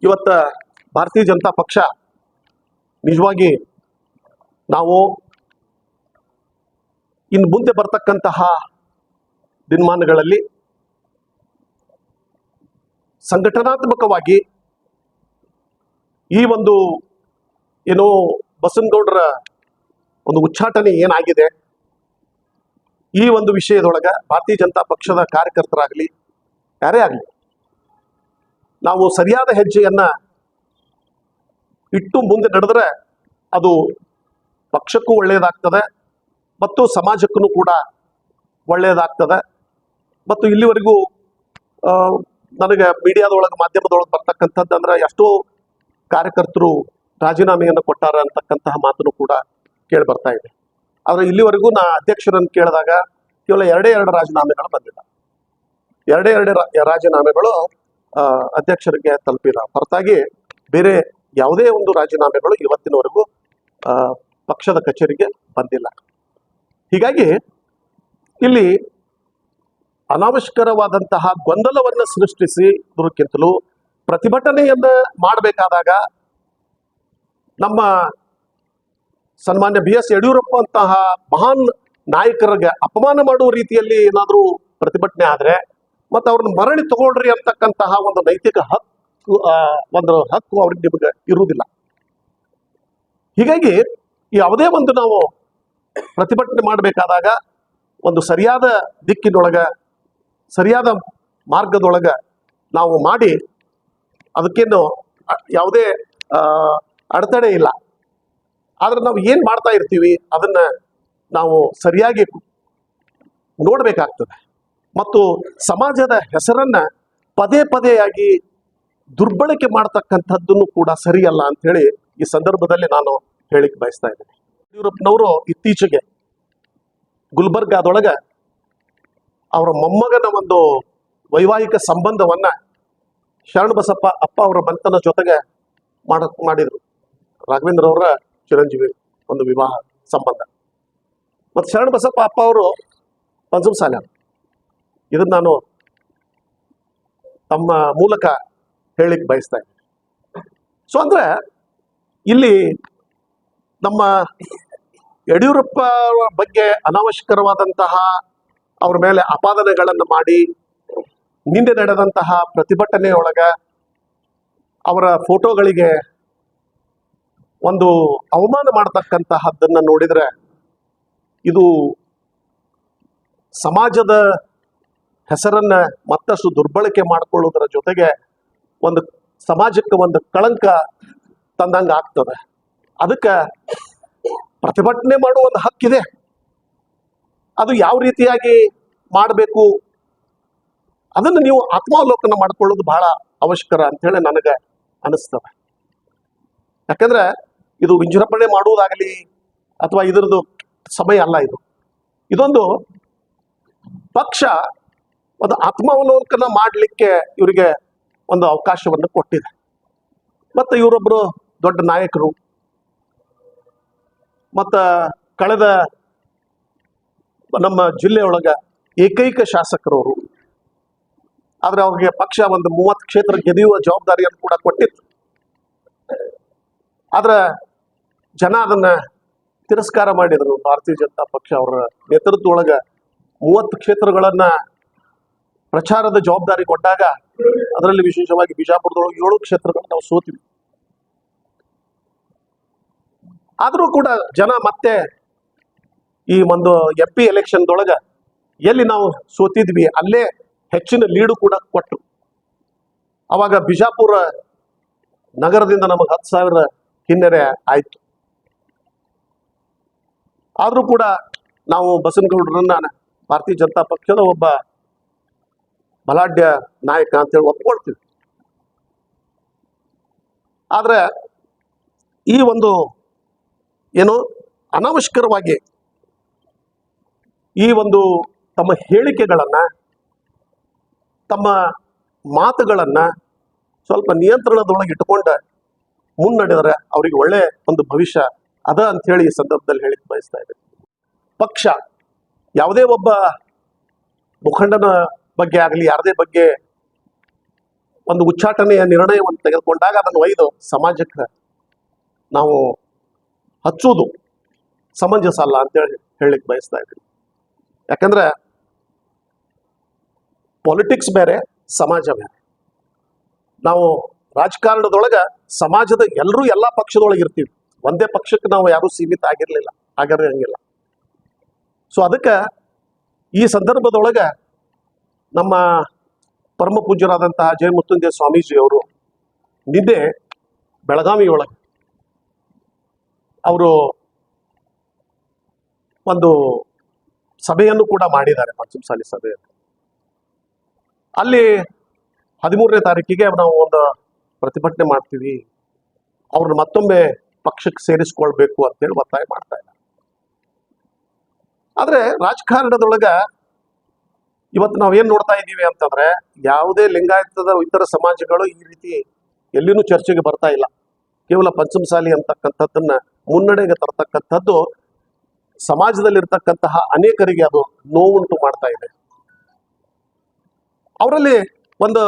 ಇವತ್ತ ಭಾರತೀಯ ಜನತಾ ಪಕ್ಷ ನಿಜವಾಗಿ ನಾವು ಇನ್ನು ಮುಂದೆ ಬರ್ತಕ್ಕಂತಹ ದಿನಮಾನಗಳಲ್ಲಿ ಸಂಘಟನಾತ್ಮಕವಾಗಿ ಈ ಒಂದು ಏನೋ ಬಸನಗೌಡರ ಒಂದು ಉಚ್ಚಾಟನೆ ಏನಾಗಿದೆ ಈ ಒಂದು ವಿಷಯದೊಳಗೆ ಭಾರತೀಯ ಜನತಾ ಪಕ್ಷದ ಕಾರ್ಯಕರ್ತರಾಗಲಿ ಯಾರೇ ಆಗಲಿ ನಾವು ಸರಿಯಾದ ಹೆಜ್ಜೆಯನ್ನ ಇಟ್ಟು ಮುಂದೆ ನಡೆದ್ರೆ ಅದು ಪಕ್ಷಕ್ಕೂ ಒಳ್ಳೆಯದಾಗ್ತದೆ ಮತ್ತು ಸಮಾಜಕ್ಕೂ ಕೂಡ ಒಳ್ಳೆಯದಾಗ್ತದೆ. ಮತ್ತು ಇಲ್ಲಿವರೆಗೂ ನನಗೆ ಮೀಡಿಯಾದೊಳಗೆ ಮಾಧ್ಯಮದೊಳಗೆ ಬರ್ತಕ್ಕಂಥದ್ದು ಅಂದ್ರೆ ಎಷ್ಟೋ ಕಾರ್ಯಕರ್ತರು ರಾಜೀನಾಮೆಯನ್ನು ಕೊಟ್ಟಾರ ಅಂತಕ್ಕಂತಹ ಮಾತನ್ನು ಕೂಡ ಕೇಳಿ ಬರ್ತಾ ಇದೆ. ಆದರೆ ಇಲ್ಲಿವರೆಗೂ ನಾ ಅಧ್ಯಕ್ಷರನ್ನು ಕೇಳಿದಾಗ ಕೇವಲ ಎರಡೇ ರಾಜೀನಾಮೆಗಳು ಬಂದಿಲ್ಲ. ಎರಡೇ ರಾಜೀನಾಮೆಗಳು ಅಧ್ಯಕ್ಷರಿಗೆ ತಲುಪಿಲ್ಲ. ಹೊರತಾಗಿ ಬೇರೆ ಯಾವುದೇ ಒಂದು ರಾಜೀನಾಮೆಗಳು ಇವತ್ತಿನವರೆಗೂ ಪಕ್ಷದ ಕಚೇರಿಗೆ ಬಂದಿಲ್ಲ. ಹೀಗಾಗಿ ಇಲ್ಲಿ ಅನಾವಶ್ಯಕರವಾದಂತಹ ಗೊಂದಲವನ್ನು ಸೃಷ್ಟಿಸಿದಕ್ಕಿಂತಲೂ ಪ್ರತಿಭಟನೆಯನ್ನ ಮಾಡಬೇಕಾದಾಗ ನಮ್ಮ ಸನ್ಮಾನ್ಯ BS ಯಡಿಯೂರಪ್ಪ ಅಂತಹ ಮಹಾನ್ ನಾಯಕರಿಗೆ ಅಪಮಾನ ಮಾಡುವ ರೀತಿಯಲ್ಲಿ ಏನಾದರೂ ಪ್ರತಿಭಟನೆ ಆದ್ರೆ ಮತ್ತು ಅವ್ರನ್ನ ಮರಳಿ ತಗೊಳ್ರಿ ಅಂತಕ್ಕಂತಹ ಒಂದು ನೈತಿಕ ಹಕ್ಕು ಅವ್ರಿಗೆ ನಿಮಗೆ ಇರುವುದಿಲ್ಲ. ಹೀಗಾಗಿ ಯಾವುದೇ ಒಂದು ನಾವು ಪ್ರತಿಭಟನೆ ಮಾಡಬೇಕಾದಾಗ ಒಂದು ಸರಿಯಾದ ದಿಕ್ಕಿನೊಳಗ ಸರಿಯಾದ ಮಾರ್ಗದೊಳಗ ನಾವು ಮಾಡಿ ಅದಕ್ಕೇನು ಯಾವುದೇ ಅಡೆತಡೆ ಇಲ್ಲ. ಆದ್ರೆ ನಾವು ಏನು ಮಾಡ್ತಾ ಇರ್ತೀವಿ ಅದನ್ನ ನಾವು ಸರಿಯಾಗಿ ನೋಡಬೇಕಾಗ್ತದೆ. ಮತ್ತು ಸಮಾಜದ ಹೆಸರನ್ನ ಪದೇ ಪದೇಯಾಗಿ ದುರ್ಬಳಕೆ ಮಾಡ್ತಕ್ಕಂಥದ್ದನ್ನು ಕೂಡ ಸರಿಯಲ್ಲ ಅಂಥೇಳಿ ಈ ಸಂದರ್ಭದಲ್ಲಿ ನಾನು ಹೇಳಿಕ್ ಬಯಸ್ತಾ ಇದ್ದೇನೆ. ಯಡಿಯೂರಪ್ಪನವರು ಇತ್ತೀಚೆಗೆ ಗುಲ್ಬರ್ಗಾದೊಳಗೆ ಅವರ ಮೊಮ್ಮಗನ ಒಂದು ವೈವಾಹಿಕ ಸಂಬಂಧವನ್ನ ಶರಣಬಸಪ್ಪ ಅಪ್ಪ ಅವರ ಮನೆತನ ಜೊತೆಗೆ ಮಾಡಿದ್ರು. ರಾಘವೇಂದ್ರ ಅವರ ಚಿರಂಜೀವಿ ಒಂದು ವಿವಾಹ ಸಂಬಂಧ ಮತ್ತು ಶರಣಬಸಪ್ಪ ಅಪ್ಪ ಅವರು ಪಂಚಮಸಾಲಿ. ಇದನ್ನ ನಾನು ತಮ್ಮ ಮೂಲಕ ಹೇಳಿಕ್ ಬಯಸ್ತಾ ಇದ್ದೀನಿ. ಸೊ ಅಂದ್ರೆ ಇಲ್ಲಿ ನಮ್ಮ ಯಡಿಯೂರಪ್ಪ ಬಗ್ಗೆ ಅನಾವಶ್ಯಕರವಾದಂತಹ ಅವ್ರ ಮೇಲೆ ಆಪಾದನೆಗಳನ್ನು ಮಾಡಿ ನಿನ್ನೆ ನಡೆದಂತಹ ಪ್ರತಿಭಟನೆಯೊಳಗ ಅವರ ಫೋಟೋಗಳಿಗೆ ಒಂದು ಅವಮಾನ ಮಾಡತಕ್ಕಂತಹದ್ದನ್ನು ನೋಡಿದ್ರೆ ಇದು ಸಮಾಜದ ಹೆಸರನ್ನ ಮತ್ತಷ್ಟು ದುರ್ಬಳಕೆ ಮಾಡಿಕೊಳ್ಳುವುದರ ಜೊತೆಗೆ ಒಂದು ಸಮಾಜಕ್ಕೆ ಒಂದು ಕಳಂಕ ತಂದಂಗ ಆಗ್ತದೆ. ಅದಕ್ಕೆ ಪ್ರತಿಭಟನೆ ಮಾಡುವ ಒಂದು ಹಕ್ಕಿದೆ. ಅದು ಯಾವ ರೀತಿಯಾಗಿ ಮಾಡಬೇಕು ಅದನ್ನು ನೀವು ಆತ್ಮಾವಲೋಕನ ಮಾಡಿಕೊಳ್ಳೋದು ಬಹಳ ಅವಶ್ಯಕರ ಅಂತೇಳಿ ನನಗೆ ಅನಿಸ್ತದೆ. ಯಾಕಂದ್ರೆ ಇದು ವಿಜೃಂಭಣೆ ಮಾಡುವುದಾಗಲಿ ಅಥವಾ ಇದರದ್ದು ಸಮಯ ಅಲ್ಲ. ಇದೊಂದು ಪಕ್ಷ ಒಂದು ಆತ್ಮಾವಲೋಕನ ಮಾಡಲಿಕ್ಕೆ ಇವರಿಗೆ ಒಂದು ಅವಕಾಶವನ್ನು ಕೊಟ್ಟಿದೆ. ಮತ್ತು ಇವರೊಬ್ಬರು ದೊಡ್ಡ ನಾಯಕರು ಮತ್ತು ಕಳೆದ ನಮ್ಮ ಜಿಲ್ಲೆಯೊಳಗ ಏಕೈಕ ಶಾಸಕರವರು. ಆದರೆ ಅವ್ರಿಗೆ ಪಕ್ಷ ಒಂದು 30 ಕ್ಷೇತ್ರ ಗೆದಿಯುವ ಜವಾಬ್ದಾರಿಯನ್ನು ಕೂಡ ಕೊಟ್ಟಿತ್ತು. ಆದ್ರೆ ಜನ ಅದನ್ನ ತಿರಸ್ಕಾರ ಮಾಡಿದರು. ಭಾರತೀಯ ಜನತಾ ಪಕ್ಷ ಅವರ ನೇತೃತ್ವದೊಳಗ 30 ಕ್ಷೇತ್ರಗಳನ್ನ ಪ್ರಚಾರದ ಜವಾಬ್ದಾರಿ ಕೊಟ್ಟಾಗ ಅದರಲ್ಲಿ ವಿಶೇಷವಾಗಿ ಬಿಜಾಪುರದೊಳಗೆ 7 ಕ್ಷೇತ್ರಗಳು ನಾವು ಸೋತಿವಿ. ಆದರೂ ಕೂಡ ಜನ ಮತ್ತೆ ಈ ಒಂದು MP ಎಲೆಕ್ಷನ್ದೊಳಗ ಎಲ್ಲಿ ನಾವು ಸೋತಿದ್ವಿ ಅಲ್ಲೇ ಹೆಚ್ಚಿನ ಲೀಡು ಕೂಡ ಕೊಟ್ಟರು. ಅವಾಗ ಬಿಜಾಪುರ ನಗರದಿಂದ ನಮಗೆ 10,000 ಹಿನ್ನಡೆ ಆಯ್ತು. ಆದರೂ ಕೂಡ ನಾವು ಬಸನಗೌಡರನ್ನ ಭಾರತೀಯ ಜನತಾ ಪಕ್ಷದ ಒಬ್ಬ ಬಲಾಢ್ಯ ನಾಯಕ ಅಂತೇಳಿ ಒಪ್ಕೊಳ್ತೀವಿ. ಆದ್ರೆ ಈ ಒಂದು ಏನು ಅನಾವಶ್ಯಕರವಾಗಿ ಈ ಒಂದು ತಮ್ಮ ಹೇಳಿಕೆಗಳನ್ನ ತಮ್ಮ ಮಾತುಗಳನ್ನ ಸ್ವಲ್ಪ ನಿಯಂತ್ರಣದೊಳಗೆ ಇಟ್ಟುಕೊಂಡು ಮುನ್ನಡೆದರೆ ಅವರಿಗೆ ಒಳ್ಳೆ ಒಂದು ಭವಿಷ್ಯ ಅದ ಅಂತ ಹೇಳಿ ಈ ಸಂದರ್ಭದಲ್ಲಿ ಹೇಳಿಕ್ ಬಯಸ್ತಾ ಇದ್ದೇನೆ. ಪಕ್ಷ ಯಾವುದೇ ಒಬ್ಬ ಮುಖಂಡನ ಬಗ್ಗೆ ಆಗಲಿ ಯಾರದೇ ಬಗ್ಗೆ ಒಂದು ಉಚ್ಚಾಟನೆಯ ನಿರ್ಣಯವನ್ನು ತೆಗೆದುಕೊಂಡಾಗ ಅದನ್ನು ಒಯ್ದು ಸಮಾಜಕ್ಕೆ ನಾವು ಹಚ್ಚುವುದು ಸಮಂಜಸ ಅಲ್ಲ ಅಂತೇಳಿ ಹೇಳಲಿಕ್ಕೆ ಬಯಸ್ತಾ ಇದ್ದೀನಿ. ಯಾಕಂದ್ರೆ ಪಾಲಿಟಿಕ್ಸ್ ಬೇರೆ, ಸಮಾಜ ಬೇರೆ. ನಾವು ರಾಜಕಾರಣದೊಳಗೆ ಸಮಾಜದ ಎಲ್ಲರೂ ಎಲ್ಲ ಪಕ್ಷದೊಳಗೆ ಇರ್ತೀವಿ, ಒಂದೇ ಪಕ್ಷಕ್ಕೆ ನಾವು ಯಾರೂ ಸೀಮಿತ ಆಗಿರಂಗಿಲ್ಲ. ಸೊ ಅದಕ್ಕೆ ಈ ಸಂದರ್ಭದೊಳಗೆ ನಮ್ಮ ಪರಮ ಪೂಜ್ಯರಾದಂತಹ ಜಯ ಮುತ್ತುಂಜಯ ಸ್ವಾಮೀಜಿಯವರು ನಿನ್ನೆ ಬೆಳಗಾವಿಯೊಳಗೆ ಅವರು ಒಂದು ಸಭೆಯನ್ನು ಕೂಡ ಮಾಡಿದ್ದಾರೆ, ಪಂಚಮಸಾಲಿ ಸಭೆ. ಅಲ್ಲಿ 13ನೇ ತಾರೀಕಿಗೆ ನಾವು ಒಂದು ಪ್ರತಿಭಟನೆ ಮಾಡ್ತೀವಿ, ಅವ್ರನ್ನ ಮತ್ತೊಮ್ಮೆ ಪಕ್ಷಕ್ಕೆ ಸೇರಿಸ್ಕೊಳ್ಬೇಕು ಅಂತೇಳಿ ಒತ್ತಾಯ ಮಾಡ್ತಾ ಇದ್ದಾರೆ. ಆದ್ರೆ ರಾಜಕಾರಣದೊಳಗ ಇವತ್ತು ನಾವೇನ್ ನೋಡ್ತಾ ಇದ್ದೀವಿ ಅಂತಂದ್ರೆ, ಯಾವುದೇ ಲಿಂಗಾಯತದ ಇತರ ಸಮಾಜಗಳು ಈ ರೀತಿ ಎಲ್ಲಿನೂ ಚರ್ಚೆಗೆ ಬರ್ತಾ ಇಲ್ಲ. ಕೇವಲ ಪಂಚಮಸಾಲಿ ಅಂತಕ್ಕಂಥದ್ದನ್ನ ಮುನ್ನಡೆಗೆ ತರ್ತಕ್ಕಂಥದ್ದು ಸಮಾಜದಲ್ಲಿರ್ತಕ್ಕಂತಹ ಅನೇಕರಿಗೆ ಅದು ನೋವುಂಟು ಮಾಡ್ತಾ ಇದೆ. ಅವರಲ್ಲಿ ಒಂದು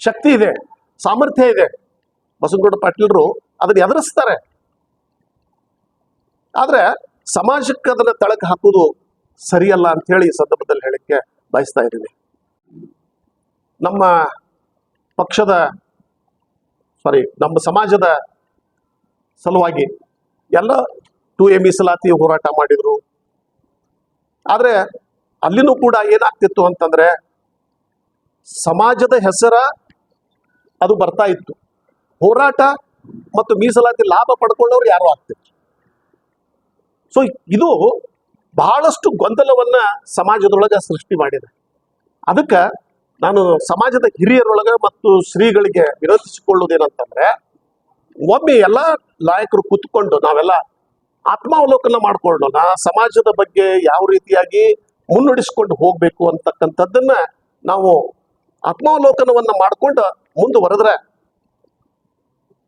ಶಕ್ತಿ ಇದೆ, ಸಾಮರ್ಥ್ಯ ಇದೆ. ಬಸವನಗೌಡ ಪಾಟೀಲರು ಅದನ್ನ ಎದುರಿಸ್ತಾರೆ. ಆದ್ರೆ ಸಮಾಜಕ್ಕೆ ಅದನ್ನ ತಳಕ್ಕೆ ಹಾಕುವುದು ಸರಿಯಲ್ಲ ಅಂತ ಹೇಳಿ ಈ ಸಂದರ್ಭದಲ್ಲಿ ಹೇಳಿಕ್ಕೆ ಬಯಸ್ತಾ ಇದ್ದೀನಿ. ನಮ್ಮ ಸಮಾಜದ ಸಲುವಾಗಿ ಎಲ್ಲ 2A ಮೀಸಲಾತಿ ಹೋರಾಟ ಮಾಡಿದ್ರು. ಆದ್ರೆ ಅಲ್ಲಿನೂ ಕೂಡ ಏನಾಗ್ತಿತ್ತು ಅಂತಂದ್ರೆ, ಸಮಾಜದ ಹೆಸರ ಅದು ಬರ್ತಾ ಇತ್ತು, ಹೋರಾಟ ಮತ್ತು ಮೀಸಲಾತಿ ಲಾಭ ಪಡ್ಕೊಳ್ಳೋರು ಯಾರು ಆಗ್ತಿತ್ತು. ಸೊ ಇದು ಬಹಳಷ್ಟು ಗೊಂದಲವನ್ನ ಸಮಾಜದೊಳಗೆ ಸೃಷ್ಟಿ ಮಾಡಿದೆ. ಅದಕ್ಕೆ ನಾನು ಸಮಾಜದ ಹಿರಿಯರೊಳಗ ಮತ್ತು ಶ್ರೀಗಳಿಗೆ ವಿನಂತಿಸಿಕೊಳ್ಳುವುದೇನಂತಂದ್ರೆ, ಒಮ್ಮೆ ಎಲ್ಲ ನಾಯಕರು ಕೂತ್ಕೊಂಡು ನಾವೆಲ್ಲ ಆತ್ಮಾವಲೋಕನ ಮಾಡ್ಕೊಳ್ಳೋಣ, ಸಮಾಜದ ಬಗ್ಗೆ ಯಾವ ರೀತಿಯಾಗಿ ಮುನ್ನಡೆಸ್ಕೊಂಡು ಹೋಗ್ಬೇಕು ಅಂತಕ್ಕಂಥದ್ದನ್ನ ನಾವು ಆತ್ಮಾವಲೋಕನವನ್ನ ಮಾಡ್ಕೊಂಡು ಮುಂದುವರೆದ್ರೆ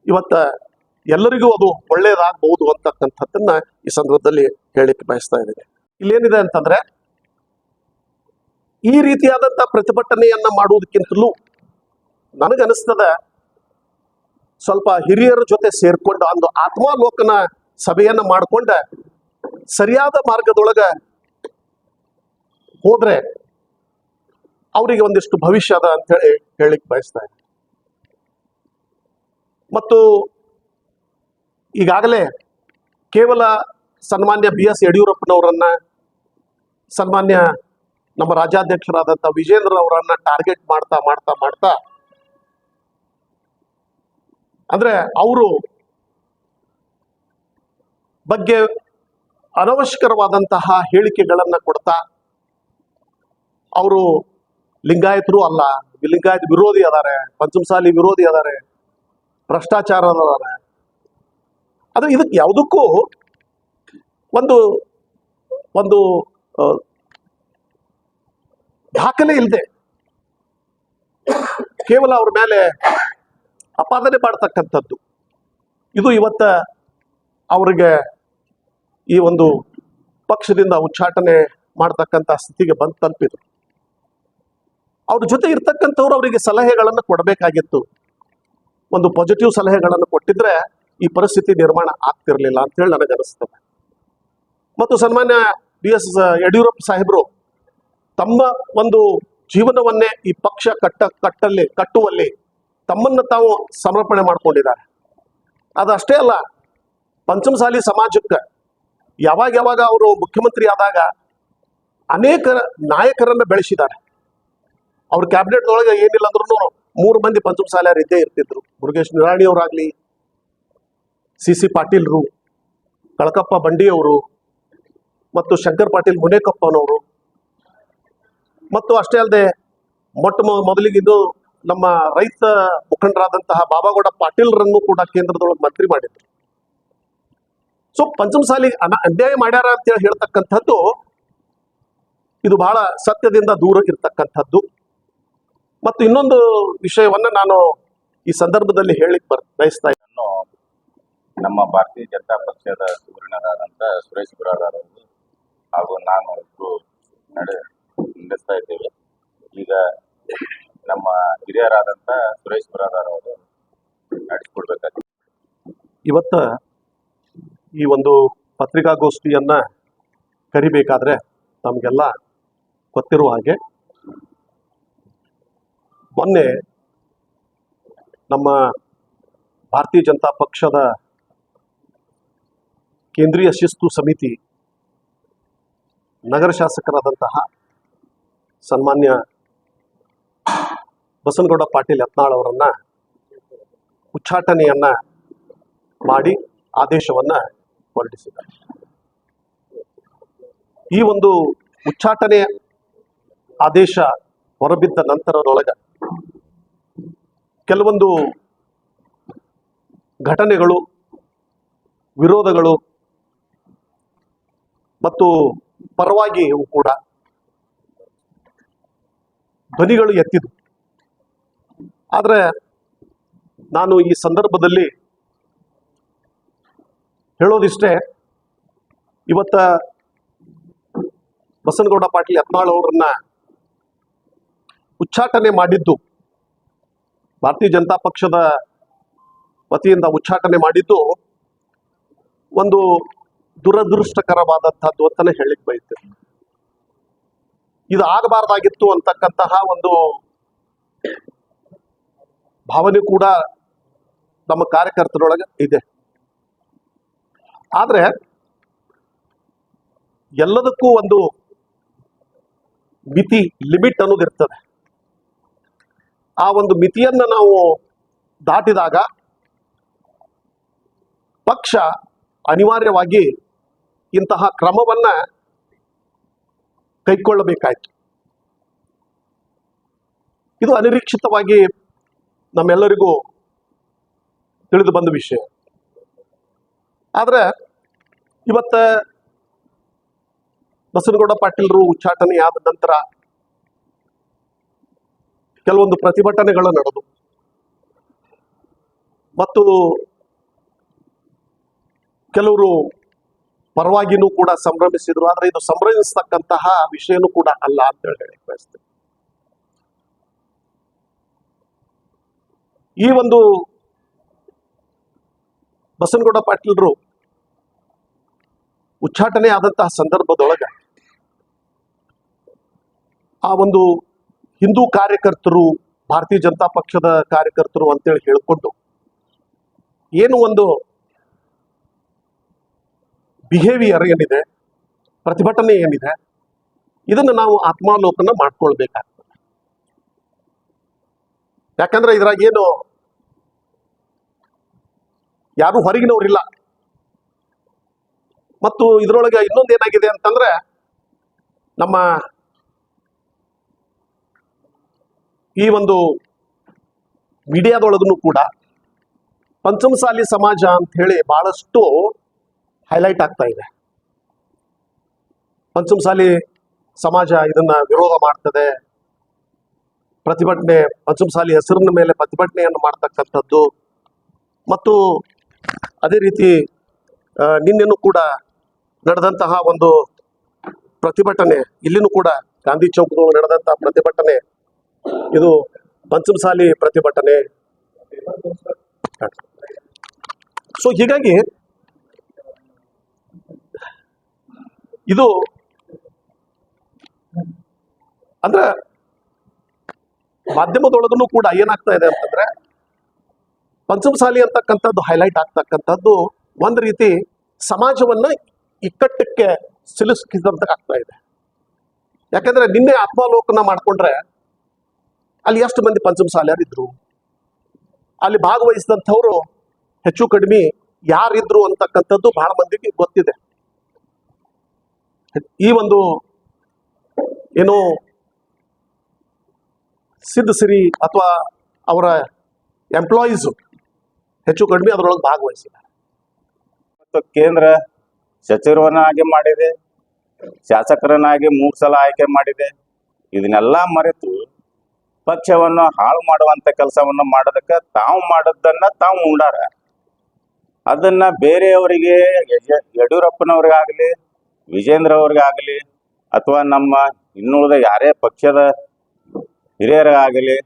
ಇವತ್ತ ಎಲ್ಲರಿಗೂ ಅದು ಒಳ್ಳೇದಾಗಬಹುದು ಅಂತಕ್ಕಂಥದ್ದನ್ನ ಈ ಸಂದರ್ಭದಲ್ಲಿ ಹೇಳಿಕ್ಕೆ ಬಯಸ್ತಾ ಇದ್ದೇನೆ. ಇಲ್ಲೇನಿದೆ ಅಂತಂದ್ರೆ, ಈ ರೀತಿಯಾದಂಥ ಪ್ರತಿಭಟನೆಯನ್ನ ಮಾಡುವುದಕ್ಕಿಂತಲೂ ನನಗನಿಸ್ತದ ಸ್ವಲ್ಪ ಹಿರಿಯರ ಜೊತೆ ಸೇರ್ಕೊಂಡು ಒಂದು ಆತ್ಮಾವಲೋಕನ ಸಭೆಯನ್ನ ಮಾಡ್ಕೊಂಡ ಸರಿಯಾದ ಮಾರ್ಗದೊಳಗ ಹೋದ್ರೆ ಅವರಿಗೆ ಒಂದಿಷ್ಟು ಭವಿಷ್ಯ ಅದ ಅಂತ ಹೇಳಿ ಹೇಳಿಕ್ ಬಯಸ್ತಾ ಇದ್ದೀನಿ. ಮತ್ತು ಈಗಾಗಲೇ ಕೇವಲ ಸನ್ಮಾನ್ಯ BS ಯಡಿಯೂರಪ್ಪನವರನ್ನ, ಸನ್ಮಾನ್ಯ ನಮ್ಮ ರಾಜ್ಯಾಧ್ಯಕ್ಷರಾದಂಥ ವಿಜೇಂದ್ರ ಅವರನ್ನ ಟಾರ್ಗೆಟ್ ಮಾಡ್ತಾ ಮಾಡ್ತಾ ಮಾಡ್ತಾ ಅಂದ್ರೆ ಅವರು ಬಗ್ಗೆ ಅನವಶ್ಯಕರವಾದಂತಹ ಹೇಳಿಕೆಗಳನ್ನ ಕೊಡ್ತಾ, ಅವರು ಲಿಂಗಾಯತರು ಅಲ್ಲ, ಲಿಂಗಾಯತ ವಿರೋಧಿ ಅದಾರೆ, ಪಂಚಮಸಾಲಿ ವಿರೋಧಿ ಅದಾರೆ, ಭ್ರಷ್ಟಾಚಾರ ಅದಾರೆ. ಆದ್ರೆ ಇದಕ್ಕೆ ಯಾವುದಕ್ಕೂ ಒಂದು ಒಂದು ದಾಖಲೆ ಇಲ್ಲದೆ ಕೇವಲ ಅವ್ರ ಮೇಲೆ ಅಪಾದನೆ ಮಾಡ್ತಕ್ಕಂಥದ್ದು, ಇದು ಇವತ್ತ ಅವರಿಗೆ ಈ ಒಂದು ಪಕ್ಷದಿಂದ ಉಚ್ಚಾಟನೆ ಮಾಡ್ತಕ್ಕಂಥ ಸ್ಥಿತಿಗೆ ಬಂದು ತಲುಪಿದ್ರು. ಅವ್ರ ಜೊತೆ ಇರ್ತಕ್ಕಂಥವ್ರು ಅವರಿಗೆ ಸಲಹೆಗಳನ್ನು ಕೊಡಬೇಕಾಗಿತ್ತು. ಒಂದು ಪಾಸಿಟಿವ್ ಸಲಹೆಗಳನ್ನು ಕೊಟ್ಟಿದ್ರೆ ಈ ಪರಿಸ್ಥಿತಿ ನಿರ್ಮಾಣ ಆಗ್ತಿರ್ಲಿಲ್ಲ ಅಂತ ಹೇಳಿ ನನಗನಿಸ್ತದೆ. ಮತ್ತು ಸನ್ಮಾನ್ಯ BS ಯಡಿಯೂರಪ್ಪ ಸಾಹೇಬರು ತಮ್ಮ ಒಂದು ಜೀವನವನ್ನೇ ಈ ಪಕ್ಷ ಕಟ್ಟುವಲ್ಲಿ ತಮ್ಮನ್ನು ತಾವು ಸಮರ್ಪಣೆ ಮಾಡ್ಕೊಂಡಿದ್ದಾರೆ. ಅದಷ್ಟೇ ಅಲ್ಲ, ಪಂಚಮಸಾಲಿ ಸಮಾಜಕ್ಕೆ ಯಾವಾಗ ಅವರು ಮುಖ್ಯಮಂತ್ರಿ ಆದಾಗ ಅನೇಕ ನಾಯಕರನ್ನ ಬೆಳೆಸಿದ್ದಾರೆ. ಅವ್ರ ಕ್ಯಾಬಿನೆಟ್ ಒಳಗೆ ಏನಿಲ್ಲ ಅಂದ್ರೂ 3 ಮಂದಿ ಪಂಚಮಸಾಲಿಯರು ಇದ್ದೇ ಇರ್ತಿದ್ರು. ಮುರುಗೇಶ್ ನಿರಾಣಿ ಅವರಾಗ್ಲಿ, CC ಪಾಟೀಲ್ರು, ಕಳಕಪ್ಪ ಬಂಡಿಯವರು ಮತ್ತು ಶಂಕರ್ ಪಾಟೀಲ್ ಮುನೇಕಪ್ಪನವರು, ಮತ್ತು ಅಷ್ಟೇ ಅಲ್ಲದೆ ಮೊದಲಿಗಿದ್ದು ನಮ್ಮ ರೈತ ಮುಖಂಡರಾದಂತಹ ಬಾಬಾಗೌಡ ಪಾಟೀಲ್ರನ್ನು ಕೂಡ ಕೇಂದ್ರದೊಳಗೆ ಮಂತ್ರಿ ಮಾಡಿದ್ರು. ಸೊ ಪಂಚಮಸಾಲಿ ಅನ್ಯಾಯ ಮಾಡ್ಯಾರ ಅಂತೇಳಿ ಹೇಳ್ತಕ್ಕಂಥದ್ದು ಇದು ಬಹಳ ಸತ್ಯದಿಂದ ದೂರ ಇರ್ತಕ್ಕಂಥದ್ದು. ಮತ್ತು ಇನ್ನೊಂದು ವಿಷಯವನ್ನ ನಾನು ಈ ಸಂದರ್ಭದಲ್ಲಿ ಹೇಳಿಕ್ ಬಯಸ್ತಾ ಇದ್ದೀನಿ. ನಮ್ಮ ಭಾರತೀಯ ಜನತಾ ಪಕ್ಷದ ಧುರೀಣರಾದಂಥ ಸುರೇಶ್ ಬಿರಾದಾರ್ ಅವರು ಹಾಗೂ ನಾನು ಇಬ್ಬರು ನಡೆಸ್ತಾ ಇದ್ದೇವೆ. ಈಗ ನಮ್ಮ ಹಿರಿಯರಾದಂಥ ಸುರೇಶ್ ಬಿರಾದಾರ್ ಅವರು ನಡೆಸಿಕೊಡ್ಬೇಕಾಗ್ತದೆ. ಇವತ್ತ ಈ ಒಂದು ಪತ್ರಿಕಾಗೋಷ್ಠಿಯನ್ನ ಕರಿಬೇಕಾದ್ರೆ ತಮಗೆಲ್ಲ ಗೊತ್ತಿರುವ ಹಾಗೆ ಮೊನ್ನೆ ನಮ್ಮ ಭಾರತೀಯ ಜನತಾ ಪಕ್ಷದ ಕೇಂದ್ರೀಯ ಶಿಸ್ತು ಸಮಿತಿ ನಗರ ಶಾಸಕರಾದಂತಹ ಸನ್ಮಾನ್ಯ ಬಸನಗೌಡ ಪಾಟೀಲ್ ಯತ್ನಾಳ್ ಅವರನ್ನ ಉಚ್ಚಾಟನೆಯನ್ನ ಮಾಡಿ ಆದೇಶವನ್ನ ಹೊರಡಿಸಿದ್ದಾರೆ. ಈ ಒಂದು ಉಚ್ಚಾಟನೆ ಆದೇಶ ಹೊರಬಿದ್ದ ನಂತರದೊಳಗೆ ಕೆಲವೊಂದು ಘಟನೆಗಳು, ವಿರೋಧಗಳು ಮತ್ತು ಪರವಾಗಿಯೂ ಕೂಡ ಧ್ವನಿಗಳು ಎತ್ತಿದ್ದು. ಆದರೆ ನಾನು ಈ ಸಂದರ್ಭದಲ್ಲಿ ಹೇಳೋದಿಷ್ಟೇ, ಇವತ್ತ ಬಸನಗೌಡ ಪಾಟೀಲ್ ಯತ್ನಾಳ್ ಅವರನ್ನ ಉಚ್ಚಾಟನೆ ಮಾಡಿದ್ದು, ಭಾರತೀಯ ಜನತಾ ಪಕ್ಷದ ವತಿಯಿಂದ ಉಚ್ಚಾಟನೆ ಮಾಡಿದ್ದು ಒಂದು ದುರದೃಷ್ಟಕರವಾದಂಥದ್ದು ಅಂತಾನೆ ಹೇಳಿಕ್ ಬಯಸ್ತೇನೆ. ಇದು ಆಗಬಾರ್ದಾಗಿತ್ತು ಅಂತಕ್ಕಂತಹ ಒಂದು ಭಾವನೆ ಕೂಡ ನಮ್ಮ ಕಾರ್ಯಕರ್ತರೊಳಗೆ ಇದೆ. ಆದ್ರೆ ಎಲ್ಲದಕ್ಕೂ ಒಂದು ಮಿತಿ, ಲಿಮಿಟ್ ಅನ್ನೋದಿರ್ತದೆ. ಆ ಒಂದು ಮಿತಿಯನ್ನ ನಾವು ದಾಟಿದಾಗ ಪಕ್ಷ ಅನಿವಾರ್ಯವಾಗಿ ಇಂತಹ ಕ್ರಮವನ್ನ ಕೈಗೊಳ್ಳಬೇಕಾಯ್ತು. ಇದು ಅನಿರೀಕ್ಷಿತವಾಗಿ ನಮ್ಮೆಲ್ಲರಿಗೂ ತಿಳಿದು ಬಂದ ವಿಷಯ. ಆದ್ರೆ ಇವತ್ತ ಬಸನಗೌಡ ಪಾಟೀಲರು ಉಚ್ಚಾಟನೆ ಆದ ನಂತರ ಕೆಲವೊಂದು ಪ್ರತಿಭಟನೆಗಳು ನಡೆದು ಮತ್ತು ಕೆಲವರು ಪರವಾಗಿನೂ ಕೂಡ ಸಂಭ್ರಮಿಸಿದ್ರು. ಆದ್ರೆ ಇದು ಸಂಭ್ರಮಿಸ್ತಕ್ಕಂತಹ ವಿಷಯನೂ ಕೂಡ ಅಲ್ಲ ಅಂತ ಹೇಳಿ ಬಯಸ್ತೇನೆ. ಈ ಒಂದು ಬಸನಗೌಡ ಪಾಟೀಲರು ಉಚ್ಚಾಟನೆ ಆದಂತಹ ಸಂದರ್ಭದೊಳಗೆ ಆ ಒಂದು ಹಿಂದೂ ಕಾರ್ಯಕರ್ತರು, ಭಾರತೀಯ ಜನತಾ ಪಕ್ಷದ ಕಾರ್ಯಕರ್ತರು ಅಂತೇಳಿ ಹೇಳಿಕೊಂಡು ಏನು ಒಂದು ಬಿಹೇವಿಯರ್ ಏನಿದೆ, ಪ್ರತಿಭಟನೆ ಏನಿದೆ, ಇದನ್ನು ನಾವು ಆತ್ಮಾವಲೋಕನ ಮಾಡ್ಕೊಳ್ಬೇಕಾಗ್ತದೆ. ಯಾಕಂದ್ರೆ ಇದ್ರಾಗ ಏನು ಯಾರು ಹೊರಗಿನವ್ರಿಲ್ಲ. ಮತ್ತು ಇದರೊಳಗೆ ಇನ್ನೊಂದೇನಾಗಿದೆ ಅಂತಂದ್ರೆ, ನಮ್ಮ ಈ ಒಂದು ಮೀಡಿಯಾದೊಳಗೂ ಕೂಡ ಪಂಚಮಸಾಲಿ ಸಮಾಜ ಅಂತ ಹೇಳಿ ಬಹಳಷ್ಟು ಹೈಲೈಟ್ ಆಗ್ತಾ ಇದೆ. ಪಂಚಮಸಾಲಿ ಸಮಾಜ ಇದನ್ನ ವಿರೋಧ ಮಾಡ್ತದೆ, ಪ್ರತಿಭಟನೆ, ಪಂಚಮಸಾಲಿ ಹೆಸರಿನ ಮೇಲೆ ಪ್ರತಿಭಟನೆಯನ್ನು ಮಾಡ್ತಕ್ಕಂಥದ್ದು. ಮತ್ತು ಅದೇ ರೀತಿ ನಿನ್ನೆನೂ ಕೂಡ ನಡೆದಂತಹ ಒಂದು ಪ್ರತಿಭಟನೆ, ಇಲ್ಲಿನೂ ಕೂಡ ಗಾಂಧಿ ಚೌಕದೊಳಗೆ ನಡೆದಂತಹ ಪ್ರತಿಭಟನೆ ಇದು ಪಂಚಮಸಾಲಿ ಪ್ರತಿಭಟನೆ. ಸೊ ಹೀಗಾಗಿ ಇದು ಅಂದ್ರೆ ಮಾಧ್ಯಮದೊಳಗೂ ಕೂಡ ಏನಾಗ್ತಾ ಇದೆ ಅಂತಂದ್ರೆ, ಪಂಚಮಸಾಲಿ ಅಂತಕ್ಕಂಥದ್ದು ಹೈಲೈಟ್ ಆಗ್ತಕ್ಕಂಥದ್ದು ಒಂದು ರೀತಿ ಸಮಾಜವನ್ನ ಇಕ್ಕಟ್ಟಕ್ಕೆ ಸಿಲುಕಿಸಿದಂತ ಆಗ್ತಾ ಇದೆ. ಯಾಕಂದ್ರೆ ನಿನ್ನೆ ಆತ್ಮಾವಲೋಕನ ಮಾಡ್ಕೊಂಡ್ರೆ ಅಲ್ಲಿ ಎಷ್ಟು ಮಂದಿ ಪಂಚಮಸಾಲಿಯರಿದ್ರು, ಅಲ್ಲಿ ಭಾಗವಹಿಸಿದಂಥವ್ರು ಹೆಚ್ಚು ಕಡಿಮೆ ಯಾರಿದ್ರು ಅಂತಕ್ಕಂಥದ್ದು ಬಹಳ ಮಂದಿಗೆ ಗೊತ್ತಿದೆ. ಈ ಒಂದು ಏನು ಸಿದ್ಧಸಿರಿ ಅಥವಾ ಅವರ ಎಂಪ್ಲಾಯೀಸು ಹೆಚ್ಚು ಕಡಿಮೆ ಅದರೊಳಗೆ ಭಾಗವಹಿಸಿದ್ದಾರೆ. ಮತ್ತು ಕೇಂದ್ರ ಸಚಿವರನ್ನಾಗಿ ಮಾಡಿದೆ, ಶಾಸಕರನ್ನಾಗಿ 3 ಸಲ ಆಯ್ಕೆ ಮಾಡಿದೆ. ಇದನ್ನೆಲ್ಲ ಮರೆತು ಪಕ್ಷವನ್ನು ಹಾಳು ಮಾಡುವಂತ ಕೆಲಸವನ್ನು ಮಾಡೋದಕ್ಕೆ ತಾವು ಮಾಡದ್ದನ್ನ ತಾವು ಉಂಡಾರ. ಅದನ್ನ ಬೇರೆಯವರಿಗೆ, ಯಡಿಯೂರಪ್ಪನವ್ರಿಗಾಗಲಿ, ವಿಜೇಂದ್ರ ಅವ್ರಿಗಾಗಲಿ, ಅಥವಾ ನಮ್ಮ ಇನ್ನುಳಿದ ಯಾರೇ ಪಕ್ಷದ ಹಿರಿಯರಾಗಲಿ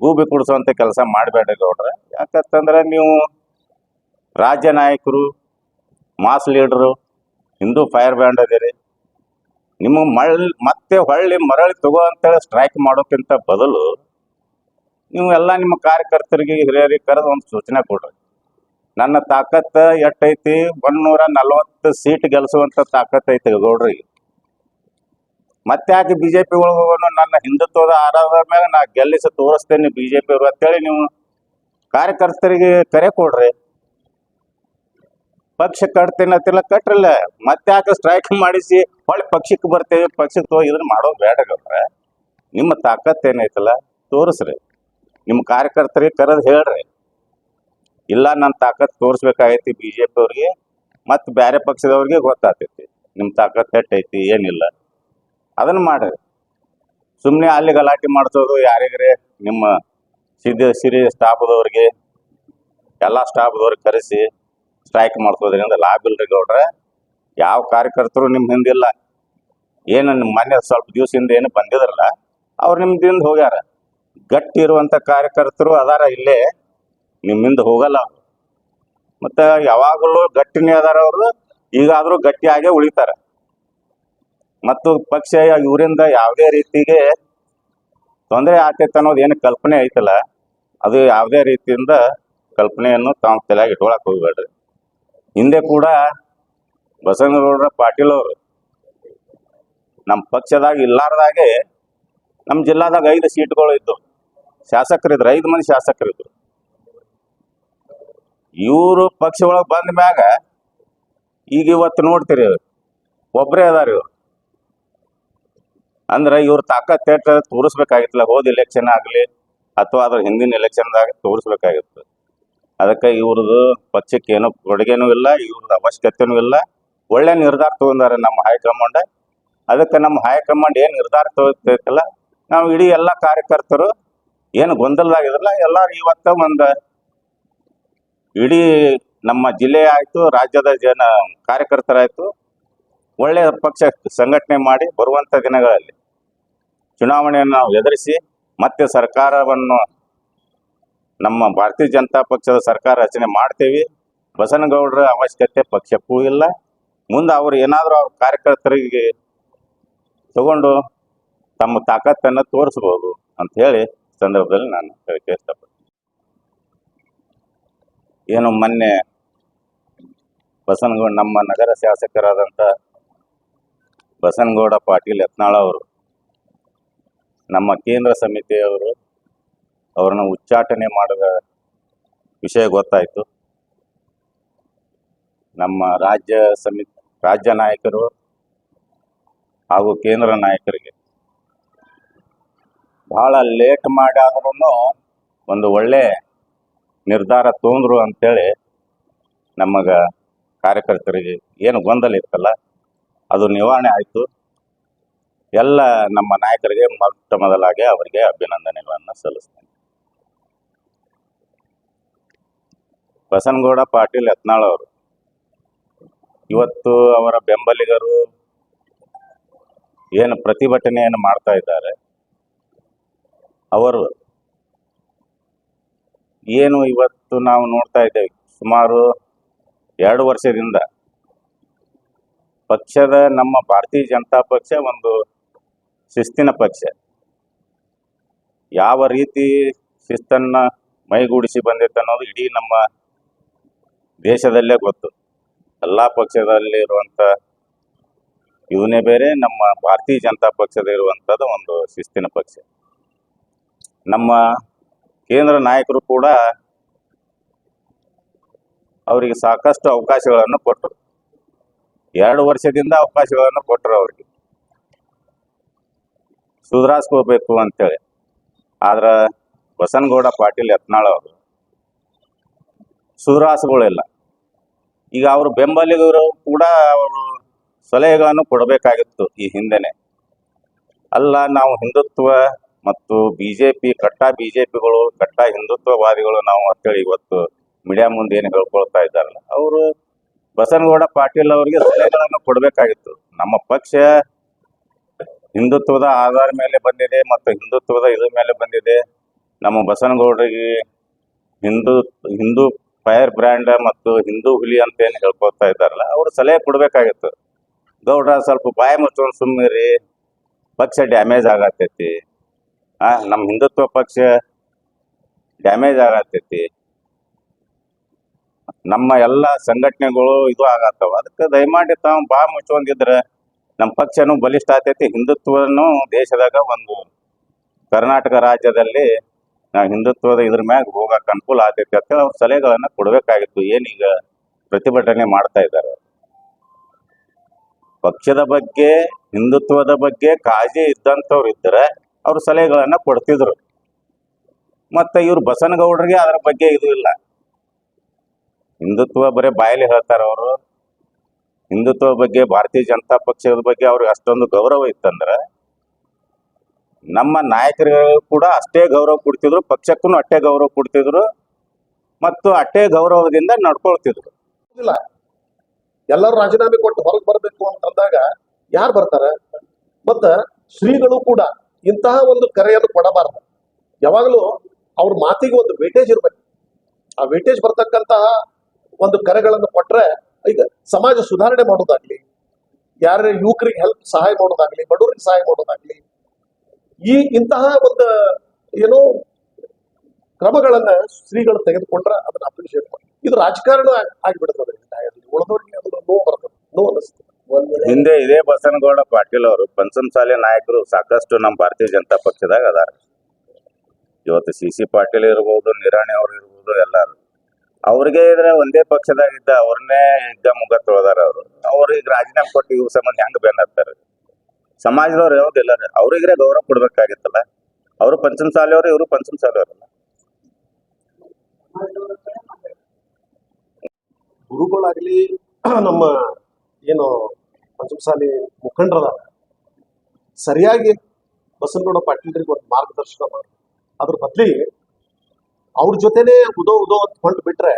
ಗೂಬಿ ಕುಡಿಸುವಂಥ ಕೆಲಸ ಮಾಡಬೇಡ್ರಿ ಗೌಡ್ರೆ. ಯಾಕಂತಂದ್ರೆ ನೀವು ರಾಜ್ಯ ನಾಯಕರು, ಮಾಸ್ ಲೀಡ್ರು, ಹಿಂದೂ ಫೈರ್ ಬ್ಯಾಂಡ್ ಅದಿರಿ. ನಿಮಗೆ ಮತ್ತೆ ಹೊಳ್ಳಿ ಮರಳಿ ತಗೋ ಅಂತೇಳಿ ಸ್ಟ್ರೈಕ್ ಮಾಡೋಕ್ಕಿಂತ ಬದಲು ನೀವು ಎಲ್ಲ ನಿಮ್ಮ ಕಾರ್ಯಕರ್ತರಿಗೆ ಹಿರಿಯರಿಗೆ ಕರೆದು ಒಂದು ಸೂಚನೆ ಕೊಡ್ರಿ. ನನ್ನ ತಾಕತ್ತು ಎಷ್ಟೈತಿ? 140 ಸೀಟ್ ಗೆಲ್ಲಿಸುವಂಥ ತಾಕತ್ತು ಐತಿ ಗೌಡ್ರಿಗೆ. ಮತ್ತೆ ಯಾಕೆ ಬಿ ಜೆ ಪಿ ಒಳಗೆ ಹೋಗೋಣ? ನನ್ನ ಹಿಂದುತ್ವದ ಆಧಾರದ ಮೇಲೆ ನಾ ಗೆಲ್ಲಿಸಿ ತೋರಿಸ್ತೇನೆ ಬಿ ಜೆ ಪಿ ಅವರು ಅಂತೇಳಿ ನೀವು ಕಾರ್ಯಕರ್ತರಿಗೆ ಕರೆ ಕೊಡ್ರಿ. ಪಕ್ಷ ಕಟ್ತೇನೆ ಅಂತಿಲ್ಲ, ಕಟ್ರಲ್ಲ. ಮತ್ತೆ ಯಾಕೆ ಸ್ಟ್ರೈಕ್ ಮಾಡಿಸಿ ಹೊಳ್ಳಿ ಪಕ್ಷಕ್ಕೆ ಬರ್ತೇವೆ, ಪಕ್ಷಕ್ಕೆ ಹೋಗಿ ಇದನ್ನ ಮಾಡೋದು ಬೇಡ ಗೌಡ್ರೆ. ನಿಮ್ಮ ತಾಕತ್ತು ಏನೈತಲ್ಲ ತೋರಿಸ್ರಿ. ನಿಮ್ಮ ಕಾರ್ಯಕರ್ತರಿಗೆ ಕರೆದು ಹೇಳ್ರಿ, ಇಲ್ಲ ನನ್ನ ತಾಕತ್ತು ತೋರಿಸ್ಬೇಕಾಗೈತಿ ಬಿ ಜೆ ಪಿ ಅವ್ರಿಗೆ, ಮತ್ತು ಬೇರೆ ಪಕ್ಷದವ್ರಿಗೆ ಗೊತ್ತಾಗ್ತೈತಿ ನಿಮ್ಮ ತಾಕತ್ತು ಎಟ್ಟೈತಿ ಏನಿಲ್ಲ. ಅದನ್ನು ಮಾಡ್ರಿ. ಸುಮ್ಮನೆ ಅಲ್ಲಿ ಗಲಾಟೆ ಮಾಡಿಸೋದು ಯಾರಿಗ್ರೆ ನಿಮ್ಮ ಸಿರಿ ಸ್ಟಾಫ್ದವ್ರಿಗೆ ಎಲ್ಲ ಸ್ಟಾಫ್ದವ್ರಿಗೆ ಕರೆಸಿ ಸ್ಟ್ರೈಕ್ ಮಾಡಿಸೋದ್ರಿಂದ ಲಾಭ ಇಲ್ರಿ ಗೌಡ್ರೆ. ಯಾವ ಕಾರ್ಯಕರ್ತರು ನಿಮ್ಮ ಹಿಂದಿಲ್ಲ. ಏನು ನಿಮ್ಮ ಮನೆ ಸ್ವಲ್ಪ ದಿವಸದಿಂದ ಏನು ಬಂದಿದ್ರಲ್ಲ ಅವ್ರು ನಿಮ್ದಿಂದ ಹೋಗ್ಯಾರ. ಗಟ್ಟಿ ಇರುವಂಥ ಕಾರ್ಯಕರ್ತರು ಅದಾರ ಇಲ್ಲೇ, ನಿಮ್ಮಿಂದ ಹೋಗಲ್ಲ ಅವರು. ಮತ್ತು ಯಾವಾಗಲೂ ಗಟ್ಟಿನೇ ಅದಾರ ಅವರು, ಈಗಾದರೂ ಗಟ್ಟಿಯಾಗೇ ಉಳಿತಾರೆ. ಮತ್ತು ಪಕ್ಷ ಇವರಿಂದ ಯಾವುದೇ ರೀತಿಗೆ ತೊಂದರೆ ಆಗ್ತೈತೆ ಅನ್ನೋದು ಏನು ಕಲ್ಪನೆ ಐತಲ್ಲ, ಅದು ಯಾವುದೇ ರೀತಿಯಿಂದ ಕಲ್ಪನೆಯನ್ನು ತಾವು ತಲೆಯಾಗಿ ಇಟ್ಕೊಳಕ್ಕೆ ಹೋಗ್ಬೇಡ್ರಿ. ಹಿಂದೆ ಕೂಡ ಬಸವನಗೌಡ ಪಾಟೀಲ್ ಅವರು ನಮ್ಮ ಪಕ್ಷದಾಗ ಇಲ್ಲಾರ್ದಾಗೆ ನಮ್ಮ ಜಿಲ್ಲಾದಾಗ 5 ಸೀಟ್ಗಳು ಇದ್ದವು. ಶಾಸಕರಿದ್ರು, 5 ಮಂದಿ ಶಾಸಕರಿದ್ರು. ಇವರು ಪಕ್ಷ ಒಳಗೆ ಬಂದ ಮ್ಯಾಗ ಈಗ ಇವತ್ತು ನೋಡ್ತೀರಿ ಒಬ್ಬರೇ ಅದಾರ ಇವರು. ಅಂದ್ರೆ ಇವ್ರ ತಾಕತ್ ತೋರಿಸ್ಬೇಕಾಗಿತ್ತಲ್ಲ, ಹೋದ ಎಲೆಕ್ಷನ್ ಆಗಲಿ ಅಥವಾ ಅದ್ರ ಹಿಂದಿನ ಎಲೆಕ್ಷನ್ದಾಗ ತೋರಿಸ್ಬೇಕಾಗಿತ್ತು. ಅದಕ್ಕೆ ಇವ್ರದ್ದು ಪಕ್ಷಕ್ಕೆ ಏನೋ ಕೊಡುಗೆನೂ ಇಲ್ಲ, ಇವ್ರದ್ದು ಅವಶ್ಯಕತೆನೂ ಇಲ್ಲ. ಒಳ್ಳೆ ನಿರ್ಧಾರ ತಗೊಂಡಾರೆ ನಮ್ಮ ಹೈಕಮಾಂಡ್. ಅದಕ್ಕೆ ನಮ್ಮ ಹೈಕಮಾಂಡ್ ಏನು ನಿರ್ಧಾರ ತಗೋತೈತಲ್ಲ, ನಾವು ಇಡೀ ಎಲ್ಲ ಕಾರ್ಯಕರ್ತರು ಏನು ಗೊಂದಲದಾಗಿದ್ರಲ್ಲ ಎಲ್ಲರೂ ಇವತ್ತ ಒಂದು ಇಡೀ ನಮ್ಮ ಜಿಲ್ಲೆ ಆಯಿತು, ರಾಜ್ಯದ ಕಾರ್ಯಕರ್ತರಾಯಿತು, ಒಳ್ಳೆಯ ಪಕ್ಷ ಸಂಘಟನೆ ಮಾಡಿ ಬರುವಂಥ ದಿನಗಳಲ್ಲಿ ಚುನಾವಣೆಯನ್ನು ನಾವು ಎದುರಿಸಿ ಮತ್ತೆ ಸರ್ಕಾರವನ್ನು ನಮ್ಮ ಭಾರತೀಯ ಜನತಾ ಪಕ್ಷದ ಸರ್ಕಾರ ರಚನೆ ಮಾಡ್ತೇವೆ. ಬಸನಗೌಡರ ಅವಶ್ಯಕತೆ ಪಕ್ಷಕ್ಕೂ ಇಲ್ಲ. ಮುಂದೆ ಅವರು ಏನಾದರೂ ಅವ್ರ ಕಾರ್ಯಕರ್ತರಿಗೆ ತಗೊಂಡು ತಮ್ಮ ತಾಕತ್ತನ್ನು ತೋರಿಸ್ಬೋದು ಅಂತ ಹೇಳಿ ಸಂದರ್ಭದಲ್ಲಿ ನಾನು ಹೇಳಕ್ಕೆ ಇಷ್ಟಪಡ್ತೀನಿ. ಏನು ಮೊನ್ನೆ ಬಸನಗೌಡ ನಮ್ಮ ನಗರ ಶಾಸಕರಾದಂಥ ಬಸನಗೌಡ ಪಾಟೀಲ್ ಯತ್ನಾಳ್ ಅವರು ನಮ್ಮ ಕೇಂದ್ರ ಸಮಿತಿಯವರು ಅವ್ರನ್ನ ಉಚ್ಚಾಟನೆ ಮಾಡಿದ ವಿಷಯ ಗೊತ್ತಾಯಿತು. ನಮ್ಮ ರಾಜ್ಯ ನಾಯಕರು ಹಾಗೂ ಕೇಂದ್ರ ನಾಯಕರಿಗೆ ಭಾಳ ಲೇಟ್ ಮಾಡ್ಯಾದ್ರೂ ಒಂದು ಒಳ್ಳೆ ನಿರ್ಧಾರ ತೊಗೊಂಡ್ರು ಅಂಥೇಳಿ ನಮಗೆ ಕಾರ್ಯಕರ್ತರಿಗೆ ಏನು ಗೊಂದಲ ಇತ್ತಲ್ಲ ಅದು ನಿವಾರಣೆ ಆಯಿತು. ಎಲ್ಲ ನಮ್ಮ ನಾಯಕರಿಗೆ ಮೊಟ್ಟ ಮೊದಲಾಗಿ ಅವರಿಗೆ ಅಭಿನಂದನೆಗಳನ್ನು ಸಲ್ಲಿಸ್ತೇನೆ. ಬಸನಗೌಡ ಪಾಟೀಲ್ ಯತ್ನಾಳ್ ಅವರು ಇವತ್ತು ಅವರ ಬೆಂಬಲಿಗರು ಏನು ಪ್ರತಿಭಟನೆಯನ್ನು ಮಾಡ್ತಾ ಇದ್ದಾರೆ, ಅವರು ಏನು ಇವತ್ತು ನಾವು ನೋಡ್ತಾ ಇದ್ದೇವೆ, ಸುಮಾರು 2 ವರ್ಷದಿಂದ ಪಕ್ಷದ ನಮ್ಮ ಭಾರತೀಯ ಜನತಾ ಪಕ್ಷ ಒಂದು ಶಿಸ್ತಿನ ಪಕ್ಷ. ಯಾವ ರೀತಿ ಶಿಸ್ತನ್ನು ಮೈಗೂಡಿಸಿ ಬಂದಿತ್ತು ಅನ್ನೋದು ಇಡೀ ನಮ್ಮ ದೇಶದಲ್ಲೇ ಗೊತ್ತು. ಎಲ್ಲ ಪಕ್ಷದಲ್ಲಿ ಇರುವಂಥ ಇವನೇ ಬೇರೆ, ನಮ್ಮ ಭಾರತೀಯ ಜನತಾ ಪಕ್ಷದ ಇರುವಂಥದ್ದು ಒಂದು ಶಿಸ್ತಿನ ಪಕ್ಷ. ನಮ್ಮ ಕೇಂದ್ರ ನಾಯಕರು ಕೂಡ ಅವರಿಗೆ ಸಾಕಷ್ಟು ಅವಕಾಶಗಳನ್ನು ಕೊಟ್ಟರು. 2 ವರ್ಷದಿಂದ ಅವಕಾಶಗಳನ್ನು ಕೊಟ್ಟರು ಅವರಿಗೆ ಸುಧಾರಿಸ್ಕೋಬೇಕು ಅಂತೇಳಿ. ಆದ್ರೆ ಬಸನಗೌಡ ಪಾಟೀಲ್ ಯತ್ನಾಳ್ ಅವರು ಸುಧಾರಿಸ್ಕೊಳ್ಳಿಲ್ಲ. ಈಗ ಅವರು ಬೆಂಬಲಿಗರು ಕೂಡ ಅವರು ಸಲಹೆಗಳನ್ನು ಕೊಡಬೇಕಾಗಿತ್ತು ಈ ಹಿಂದೆನೆ. ಅಲ್ಲ, ನಾವು ಹಿಂದುತ್ವ ಮತ್ತು BJP ಕಟ್ಟ ಹಿಂದುತ್ವವಾದಿಗಳು ನಾವು ಅಂತೇಳಿ ಇವತ್ತು ಮೀಡಿಯಾ ಮುಂದೆ ಏನು ಹೇಳ್ಕೊಳ್ತಾ ಇದ್ದಾರಲ್ಲ, ಅವರು ಬಸನಗೌಡ ಪಾಟೀಲ್ ಅವರಿಗೆ ಸಲಹೆಗಳನ್ನು ಕೊಡಬೇಕಾಗಿತ್ತು. ನಮ್ಮ ಪಕ್ಷ ಹಿಂದುತ್ವದ ಆಧಾರ ಮೇಲೆ ಬಂದಿದೆ ಮತ್ತು ಹಿಂದುತ್ವದ ಇದ್ರ ಮೇಲೆ ಬಂದಿದೆ. ನಮ್ಮ ಬಸನಗೌಡರಿಗೆ ಹಿಂದೂ ಹಿಂದೂ ಫೈರ್ ಬ್ರ್ಯಾಂಡ್ ಮತ್ತು ಹಿಂದೂ ಹುಲಿ ಅಂತ ಏನು ಹೇಳ್ಕೊತಾ ಇದ್ದಾರಲ್ಲ, ಅವ್ರು ಸಲಹೆ ಕೊಡ್ಬೇಕಾಗಿತ್ತು. ಗೌಡ್ರ ಸ್ವಲ್ಪ ಬಾಯಿ ಮುಚ್ಕೊಂಡು ಸುಮ್ಮನಿರಿ, ಪಕ್ಷ ಡ್ಯಾಮೇಜ್ ಆಗತ್ತೈತಿ, ನಮ್ಮ ಹಿಂದುತ್ವ ಪಕ್ಷ ಡ್ಯಾಮೇಜ್ ಆಗತ್ತೈತಿ, ನಮ್ಮ ಎಲ್ಲ ಸಂಘಟನೆಗಳು ಇದು ಆಗತ್ತವ. ಅದಕ್ಕೆ ದಯಮಾಡಿ ತಾವು ಬಾಯಿ ಮುಚ್ಕೊಂಡಿದ್ರೆ ನಮ್ಮ ಪಕ್ಷನೂ ಬಲಿಷ್ಠ ಆಗ್ತೈತಿ, ಹಿಂದುತ್ವನು ದೇಶದಾಗ ಒಂದು ಕರ್ನಾಟಕ ರಾಜ್ಯದಲ್ಲಿ ನಾವು ಹಿಂದುತ್ವದ ಇದ್ರ ಮ್ಯಾಗ ಹೋಗಕ್ಕೆ ಅನುಕೂಲ ಆಗ್ತೈತಿ ಅಂತೇಳಿ ಅವ್ರ ಸಲಹೆಗಳನ್ನ ಕೊಡಬೇಕಾಗಿತ್ತು. ಏನೀಗ ಪ್ರತಿಭಟನೆ ಮಾಡ್ತಾ ಇದ್ದಾರೆ. ಪಕ್ಷದ ಬಗ್ಗೆ ಹಿಂದುತ್ವದ ಬಗ್ಗೆ ಕಾಳಜಿ ಇದ್ದಂಥವ್ರು ಇದ್ದರೆ ಅವ್ರ ಸಲಹೆಗಳನ್ನ ಕೊಡ್ತಿದ್ರು. ಮತ್ತೆ ಇವ್ರು ಬಸನಗೌಡರಿಗೆ ಅದರ ಬಗ್ಗೆ ಇದು ಇಲ್ಲ. ಹಿಂದುತ್ವ ಬರೀ ಬಾಯಲ್ಲಿ ಹೇಳ್ತಾರೆ ಅವರು. ಹಿಂದುತ್ವ ಬಗ್ಗೆ ಭಾರತೀಯ ಜನತಾ ಪಕ್ಷದ ಬಗ್ಗೆ ಅವ್ರಿಗೆ ಅಷ್ಟೊಂದು ಗೌರವ ಇತ್ತಂದ್ರೆ ನಮ್ಮ ನಾಯಕರಿಗೂ ಕೂಡ ಅಷ್ಟೇ ಗೌರವ ಕೊಡ್ತಿದ್ರು, ಪಕ್ಷಕ್ಕೂ ಅಷ್ಟೇ ಗೌರವ ಕೊಡ್ತಿದ್ರು ಮತ್ತು ಅಷ್ಟೇ ಗೌರವದಿಂದ ನಡ್ಕೊಳ್ತಿದ್ರು. ಇಲ್ಲ, ಎಲ್ಲರೂ ರಾಜೀನಾಮೆ ಕೊಟ್ಟು ಹೊರಗೆ ಬರಬೇಕು ಅಂತಂದಾಗ ಯಾರು ಬರ್ತಾರೆ? ಮತ್ತ ಶ್ರೀಗಳು ಕೂಡ ಇಂತಹ ಒಂದು ಕರೆಯನ್ನು ಕೊಡಬಾರ್ದು. ಯಾವಾಗಲೂ ಅವ್ರ ಮಾತಿಗೆ ಒಂದು ವೇಟೇಜ್ ಇರ್ಬೇಕು. ಆ ವೇಟೇಜ್ ಬರ್ತಕ್ಕಂತಹ ಒಂದು ಕರೆಗಳನ್ನು ಕೊಟ್ರೆ, ಈಗ ಸಮಾಜ ಸುಧಾರಣೆ ಮಾಡೋದಾಗ್ಲಿ, ಯಾರ ಯುವಕರಿಗೆ ಹೆಲ್ಪ್ ಸಹಾಯ ಮಾಡೋದಾಗ್ಲಿ, ಬಡವರಿಗೆ ಸಹಾಯ ಮಾಡೋದಾಗ್ಲಿ, ಇಂತಹ ಒಂದು ಏನೋ ಕ್ರಮಗಳನ್ನ ಶ್ರೀಗಳು ತೆಗೆದುಕೊಂಡ್ರೆ ಅದನ್ನ ಅಪ್ರಿಶಿಯೇಟ್ ಮಾಡಿ. ಇದು ರಾಜಕಾರಣ ಆಗಿಬಿಡ್ತದೆ. ಉಳಿದವರಿಗೆ ಅದನ್ನ ನೋವು ಬರ್ತದೆ, ನೋವು ಅನಿಸ್ತದೆ. ಹಿಂದೆ ಇದೇ ಬಸನಗೌಡ ಪಾಟೀಲ್ ಅವರು ಪಂಚಮಸಾಲಿ ನಾಯಕರು ಸಾಕಷ್ಟು ನಮ್ಮ ಭಾರತೀಯ ಜನತಾ ಪಕ್ಷದಾಗ ಅದಾರ. ಇವತ್ತು ಸಿ ಪಾಟೀಲ್ ಇರ್ಬೋದು, ನಿರಾಣಿ ಅವ್ರು ಇರ್ಬೋದು, ಎಲ್ಲಾರು ಅವ್ರಿಗೆ ಇದ್ರೆ ಒಂದೇ ಪಕ್ಷದಾಗಿದ್ದ ಅವ್ರನ್ನೇ ಇದ್ದ ಮುಗ ತೊಳೆದಾರ. ಅವ್ರಿಗೆ ರಾಜೀನಾಮೆ ಕೊಟ್ಟು ಇವ್ರ ಸಂಬಂಧ ಹೆಂಗ್ ಬೆನ್ನತ್ತಾರೆ? ಸಮಾಜದವ್ರು ಯಾವ್ದಿಲ್ಲ, ಅವ್ರಿಗ್ರೆ ಗೌರವ ಕೊಡ್ಬೇಕಾಗಿತ್ತಲ್ಲ. ಅವರು ಪಂಚಮಸಾಲಿಯವರು, ಇವರು ಪಂಚಮಸಾಲಿಯವರಲ್ಲ. ಗುರುಗಳಾಗ್ಲಿ, ನಮ್ಮ ಏನು ಪಂಚಮಸಾಲಿ ಮುಖಂಡರದ ಸರಿಯಾಗಿ ಬಸನಗೌಡ ಪಾಟೀಲ್ರಿಗೆ ಒಂದು ಮಾರ್ಗದರ್ಶನ ಮಾಡಿ, ಅದ್ರ ಬದ್ಲಿ ಅವ್ರ ಜೊತೆನೆ ಉದೋ ಅಂತ ಹೊಂಟು ಬಿಟ್ರೆ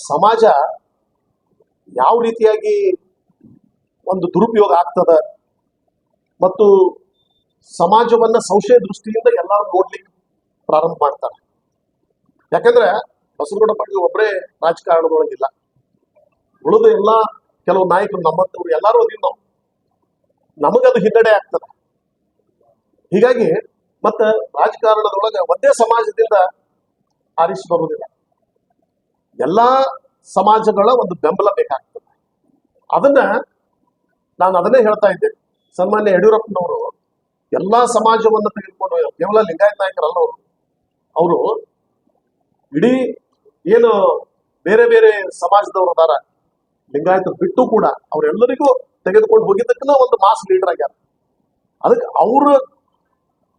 ಸಮಾಜ ಯಾವ ರೀತಿಯಾಗಿ ಒಂದು ದುರುಪಯೋಗ ಆಗ್ತದ ಮತ್ತು ಸಮಾಜವನ್ನ ಸಂಶಯ ದೃಷ್ಟಿಯಿಂದ ಎಲ್ಲರೂ ನೋಡ್ಲಿಕ್ಕೆ ಪ್ರಾರಂಭ ಮಾಡ್ತಾರೆ. ಯಾಕಂದ್ರೆ ಬಸನಗೌಡ ಪಾಟೀಲ್ ಒಬ್ಬರೇ ರಾಜಕಾರಣದೊಳಗಿಲ್ಲ, ಉಳಿದ ಎಲ್ಲ ಕೆಲವು ನಾಯಕರು ನಮ್ಮಂತವ್ರು ಎಲ್ಲರೂ ಅದೀವಿ ನಾವು. ನಮಗದು ಹಿನ್ನಡೆ ಆಗ್ತದೆ. ಹೀಗಾಗಿ ಮತ್ತೆ ರಾಜಕಾರಣದೊಳಗೆ ಒಂದೇ ಸಮಾಜದಿಂದ ಆರಿಸಿ ಬರುವುದಿಲ್ಲ, ಎಲ್ಲಾ ಸಮಾಜಗಳ ಒಂದು ಬೆಂಬಲ ಬೇಕಾಗ್ತದೆ. ಅದನ್ನೇ ಹೇಳ್ತಾ ಇದ್ದೆ. ಸನ್ಮಾನ್ಯ ಯಡಿಯೂರಪ್ಪನವರು ಎಲ್ಲಾ ಸಮಾಜವನ್ನು ತೆಗೆದುಕೊಂಡು, ಕೇವಲ ಲಿಂಗಾಯತ ನಾಯಕರಲ್ಲ ಅವರು ಇಡೀ ಏನು ಬೇರೆ ಬೇರೆ ಸಮಾಜದವರು ಅದಾರ, ಲಿಂಗಾಯತ ಬಿಟ್ಟು ಕೂಡ ಅವರೆಲ್ಲರಿಗೂ ತೆಗೆದುಕೊಂಡು ಹೋಗಿದ್ದಕ್ಕನ ಒಂದು ಮಾಸ್ ಲೀಡರ್ ಆಗ್ಯಾರ. ಅದಕ್ಕೆ ಅವ್ರ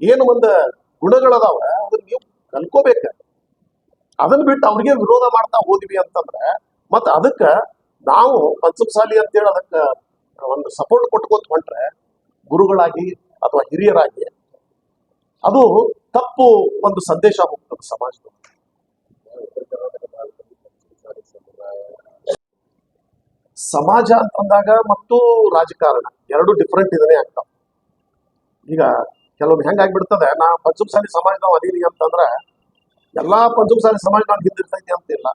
ಏನು ಒಂದು ಗುಣಗಳದಾವ ಅದನ್ನ ನೀವು ಕಲ್ಕೋಬೇಕ. ಅದನ್ನ ಬಿಟ್ಟು ಅವ್ರಿಗೆ ವಿರೋಧ ಮಾಡ್ತಾ ಹೋದ್ವಿ ಅಂತಂದ್ರೆ ಮತ್ತೆ ಅದಕ್ಕೆ ನಾವು ಪಂಚಮಸಾಲಿ ಅಂತೇಳಿ ಅದಕ್ಕೆ ಒಂದು ಸಪೋರ್ಟ್ ಕೊಟ್ಕೋತ ಹೊಂಟ್ರೆ ಗುರುಗಳಾಗಿ ಅಥವಾ ಹಿರಿಯರಾಗಿ ಅದು ತಪ್ಪು ಒಂದು ಸಂದೇಶ ಹೋಗ್ತದೆ ಸಮಾಜದ. ಸಮಾಜ ಅಂತಂದಾಗ ಮತ್ತು ರಾಜಕಾರಣ ಎರಡು ಡಿಫ್ರೆಂಟ್ ಇದನ್ನೇ ಆಗ್ತಾವ. ಈಗ ಕೆಲವೊಂದು ಹೆಂಗಾಗ್ಬಿಡ್ತದೆ, ನಾ ಪಂಚಮಸಾಲಿ ಸಮಾಜದವ ಅದೀನಿ ಅಂತಂದ್ರೆ ಎಲ್ಲಾ ಪಂಚಮಸಾಲಿ ಸಮಾಜ ನಾನು ಹಿಂದಿರ್ತೈತಿ ಅಂತಿಲ್ಲ.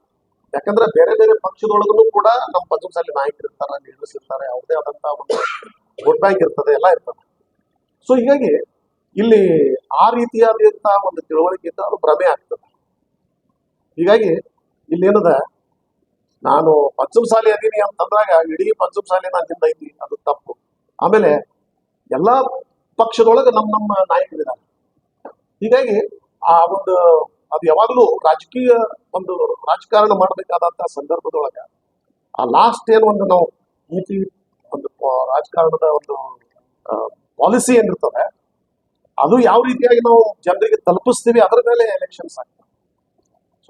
ಯಾಕಂದ್ರೆ ಬೇರೆ ಬೇರೆ ಪಕ್ಷದೊಳಗೂ ಕೂಡ ನಮ್ಮ ಪಂಚಮಸಾಲಿ ನಾಯಕರು ಇರ್ತಾರೆ, ಲೀಡರ್ಸ್ ಇರ್ತಾರೆ, ಅವ್ರದೇ ಆದಂತ ಒಂದು ವೋಟ್ ಬ್ಯಾಂಕ್ ಇರ್ತದೆ, ಎಲ್ಲ ಇರ್ತದೆ. ಸೊ ಹೀಗಾಗಿ ಇಲ್ಲಿ ಆ ರೀತಿಯಾದಂತಹ ಒಂದು ತಿಳುವಳಿಕೆ ಇದ್ದ ಅದು ಭ್ರಮೆ ಆಗ್ತದೆ. ಹೀಗಾಗಿ ಇಲ್ಲಿ ಏನದ, ನಾನು ಪಂಚಮಸಾಲಿ ಅದೀನಿ ಅಂತಂದಾಗ ಇಡೀ ಪಂಚಮಸಾಲಿ ನಾನು ಹಿಂದೈತಿ, ಅದು ತಪ್ಪು. ಆಮೇಲೆ ಎಲ್ಲಾ ಪಕ್ಷದೊಳಗೆ ನಮ್ಮ ನಾಯಕರಿದ್ದಾರೆ. ಹೀಗಾಗಿ ಆ ಒಂದು ಅದು ಯಾವಾಗಲೂ ರಾಜಕೀಯ ಒಂದು ರಾಜಕಾರಣ ಮಾಡಬೇಕಾದಂತಹ ಸಂದರ್ಭದೊಳಗ ಆ ಲಾಸ್ಟ್ ಏನು ಒಂದು ನಾವು ನೀತಿ ಒಂದು ರಾಜಕಾರಣದ ಒಂದು ಪಾಲಿಸಿ ಏನಿರ್ತದೆ ಅದು ಯಾವ ರೀತಿಯಾಗಿ ನಾವು ಜನರಿಗೆ ತಲುಪಿಸ್ತೀವಿ ಅದರ ಮೇಲೆ ಎಲೆಕ್ಷನ್ಸ್ ಆಗ್ತವೆ.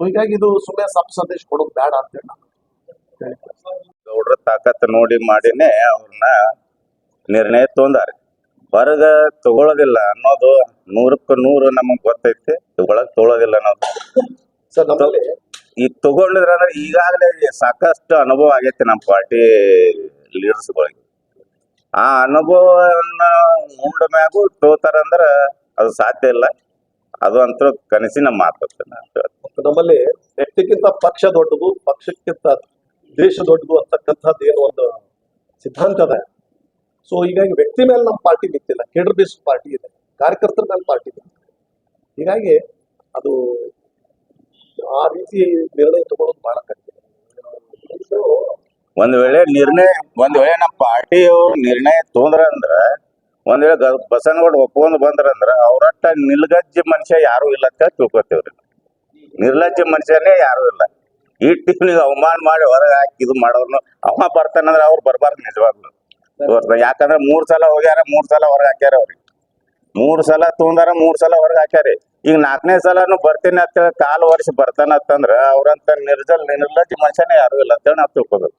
ಸೊ ಹೀಗಾಗಿ ಇದು ಸುಮ್ಮನೆ ಸಂದೇಶ ಕೊಡೋದು ಬೇಡ ಅಂತೇಳಿ ನಾನು ಗೌಡ್ರ ತಾಕತ್ ನೋಡಿ ಮಾಡಿನೇ ಅವ್ರನ್ನ ನಿರ್ಣಯ ತೊಂದಾರೆ. ಹೊರಗ ತಗೊಳ್ಳೋದಿಲ್ಲ ಅನ್ನೋದು 100% ನಮಗ್ ಗೊತ್ತೈತಿ. ತಗೊಳ್ಳೋದಿಲ್ಲ ಅನ್ನೋದು ಸರ್ ನಮ್ಮಲ್ಲಿ ಈಗ ತಗೊಂಡಿದ್ರ ಅಂದ್ರೆ ಈಗಾಗಲೇ ಸಾಕಷ್ಟು ಅನುಭವ ಆಗೈತಿ ನಮ್ಮ ಪಾರ್ಟಿ ಲೀಡರ್ಸ್ಗಳಿಗೆ. ಆ ಅನುಭವವನ್ನ ಉಂಡ ಮ್ಯಾಗೂ ತೋತಾರಂದ್ರ ಅದು ಸಾಧ್ಯ ಇಲ್ಲ. ಅದು ಅಂತೂ ಕನಸಿನ ಮಾತು ಮತ್ತು ನಮ್ಮಲ್ಲಿ ವ್ಯಕ್ತಿಗಿಂತ ಪಕ್ಷ ದೊಡ್ಡದು, ಪಕ್ಷಕ್ಕಿಂತ ದೇಶ ದೊಡ್ಡದು ಅಂತಕ್ಕಂಥದ್ದು ಏನು ಒಂದು ಸಿದ್ಧಾಂತ ಅದ. ಸೊ ಹೀಗಾಗಿ ವ್ಯಕ್ತಿ ಮೇಲೆ ನಮ್ಮ ಪಾರ್ಟಿ ನಿಂತಿಲ್ಲ, ಕೇಡರ್ ಬೇಸ್ಡ್ ಪಾರ್ಟಿ ಇದೆ, ಕಾರ್ಯಕರ್ತರ ಮೇಲೆ ಪಾರ್ಟಿ ಇದೆ. ಹೀಗಾಗಿ ಅದು ಆ ರೀತಿ ನಿರ್ಣಯ ತಗೊಳ್ಳೋದು ಬಹಳ ಕಷ್ಟ. ಒಂದ್ ವೇಳೆ ನಮ್ಮ ಪಾರ್ಟಿಯವ್ರು ನಿರ್ಣಯ ತೊಂದ್ರ ಅಂದ್ರ ಒಂದ್ ವೇಳೆ ಬಸನಗೌಡ ಒಪ್ಕೊಂಡ್ ಬಂದ್ರಂದ್ರ ಅವ್ರಟ್ಟ ನಿಲ್ಗಜ್ಜ ಮನುಷ್ಯ ಯಾರು ಇಲ್ಲ ಅಂತ ತಿಳ್ಕೊತೇವ್ರಿ. ನಿರ್ಲಜ್ಜ ಮನುಷ್ಯನೇ ಯಾರು ಇಲ್ಲ. ಈ ಟೀಮ್ನಿಗೆ ಅವಮಾನ ಮಾಡಿ ಹೊರಗೆ ಹಾಕಿ ಇದು ಮಾಡೋರ್ನು ಅವ ಬರ್ತಾನಂದ್ರ ಅವ್ರು ಬರ್ಬಾರ್ದು ನಿಜವಾಗ್ಲು. ಯಾಕಂದ್ರೆ 3 ಸಲ ಹೋಗ್ಯಾರ, 3 ಸಲ ಹೊರಗೆ ಹಾಕ್ಯಾರ ಅವ್ರಿಗೆ. 3 ಸಲ ತೊಂದಾರ, 3 ಸಲ ಹೊರಗೆ ಹಾಕ್ಯಾರಿ. ಈಗ 4ನೇ ಸಲನು ಬರ್ತೀನಿ ಅಂತ ಹೇಳಿ ಕಾಲು ವರ್ಷ ಬರ್ತಾನಂತಂದ್ರ ಅವ್ರಂತ ನಿರ್ಲಜ್ಜ ಮನುಷ್ಯನೇ ಯಾರು ಇಲ್ಲ ಅಂತ ಹೇಳಿ ನಾವು ತಿಳ್ಕೊಬೇಕು.